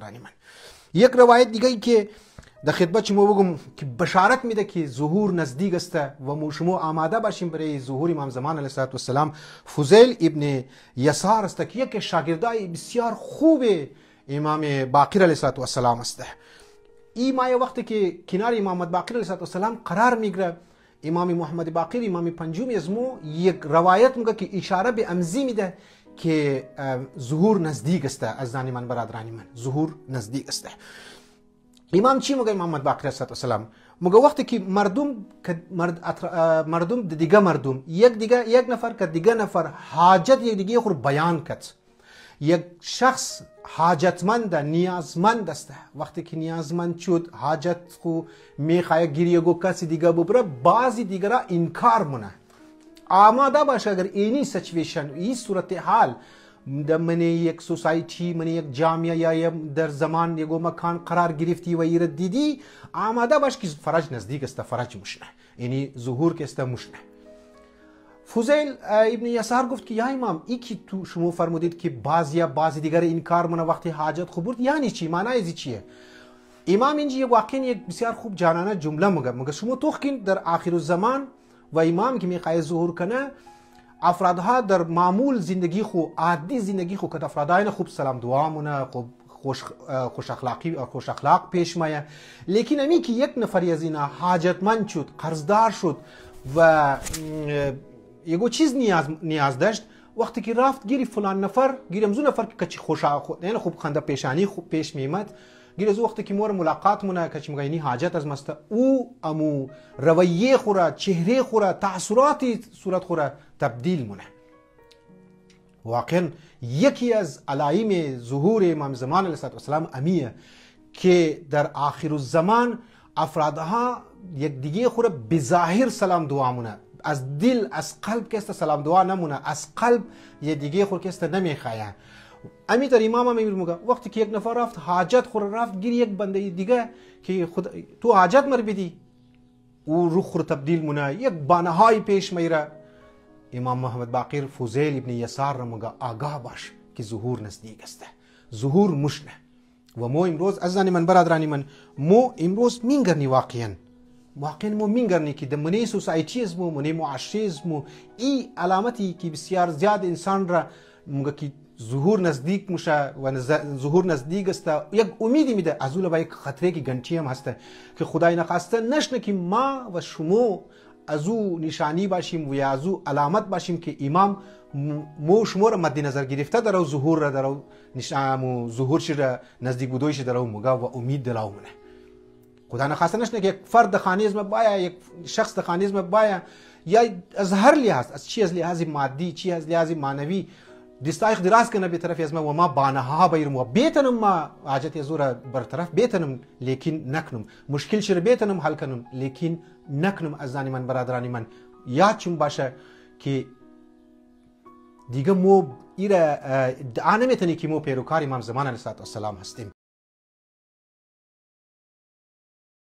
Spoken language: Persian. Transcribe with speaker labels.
Speaker 1: رانی من یک روایت دیگه که در خدمت شما بگم که بشارت میده که ظهور نزدیک است و شما آماده باشیم برای ظهور امام زمان علیه السلام. فضیل ابن یسار است که یک شاگردای بسیار خوب امام باقر علیه السلام است. این ما وقتی که کنار امام باقر علیه السلام قرار میگیره، امام محمد باقر امام پنجم از ما یک روایت میگه که اشاره به امضی میده که ظهور نزدیک است. از زن من برادران من ظهور نزدیک است. امام چی میگه؟ محمد باقر علیه السلام میگه وقتی که مردم دیگه مردم یک نفر که دیگه نفر حاجت یک دیگه خود بیان کرد، یک شخص حاجتمند نیازمند است، وقتی که نیازمند شد حاجت خو میخواه گریه گو کسی دیگه ببره، بعضی دیگرها انکار مونه. آماده باشه اگر اینی سچویشن این صورت حال من یک سوسایتی من یک جامعه یا در زمان یک مکان قرار گرفتی و ایره دیدی، آماده باش که فرج نزدیک است، فرج مشنه، یعنی ظهور که است مشنه. فضیل ابن یسار گفت که یا امام ای که تو شما فرمودید که بعضی دیگر انکار منه وقتی حاجت خبرد، یعنی چی؟ معنی ازی چیه؟ امام اینجا واقعا یک بسیار خوب جانانه جمله مگه شما توخین در آخر الزمان و امام که میخواه ظهور کنه، افرادها در معمول زندگی خو عادی زندگی خو که افرادای خوب سلام دعا مونه، خوب خوش اخلاق پیش میه، لیکن امی که یک نفری از اینا حاجتمند شد، قرضدار شد و یگو چیز نیاز داشت، وقتی که رفت گیری فلان نفر گیری امزو نفر که کچی یعنی خوب خنده پیشانی خوب پیش میمد، گیری از وقتی که مور ملاقات مونه کچی مگه اینی حاجت از مسته او امو رویه خورا چهره خورا تأثیراتی صورت خورا تبدیل مونه. واقعا یکی از علائم ظهور امام زمان علیه السلام امیه که در آخر الزمان افرادها یک دیگه خورا بظاهر سلام دعا مونه، از دل از قلب که است سلام دعا نمونه، از قلب یک دیگه خور که است نمیخواه. امی در امام هم میگه وقتی که یک نفر رفت حاجت خور رفت گیر یک بنده دیگه که تو حاجت مر بدی او روح خور تبدیل مونه، یک بانهای پیش میره. امام محمد باقر فضیل ابن یسار را میگه آگاه باش که ظهور نزدیک است، ظهور مشنه. و ما امروز عزیزان من برادران من ما امروز مینگرنی واقعا ما مینگرنی که در منی سوسایتی از ما منی معاشره از ما این علامتی که بسیار زیاد انسان را میگه که ظهور نزدیک میشه و ظهور نزدیک است، یک امیدی میده از اون با یک خطره کی گنتی هم هسته که خدای نخواسته نشنه که ما و شما از او نشانی باشیم و یا از او علامت باشیم که امام مو شما را مد نظر گرفته در او ظهور را در او نشان ظهور شده نزدیک بودویش در او مگا و امید دلاو منه. خدا نخواسته نشنه که یک فرد خانیزم بایا یک شخص خانیزم بایا یا از هر لحاظ از چی از لحاظ مادی چی از لحاظ معنوی دستایق دراز کنه به طرف از ما و ما بانها بیرم و بیتنم ما حاجت زور برطرف بیتنم لیکن نکنم مشکل شر بیتنم حل کنم لیکن نکنم. از زن من برادران من یاد چون باشه که دیگه مو ایره دعا نمیتونی که مو پیروکار امام زمان علیه السلام هستیم.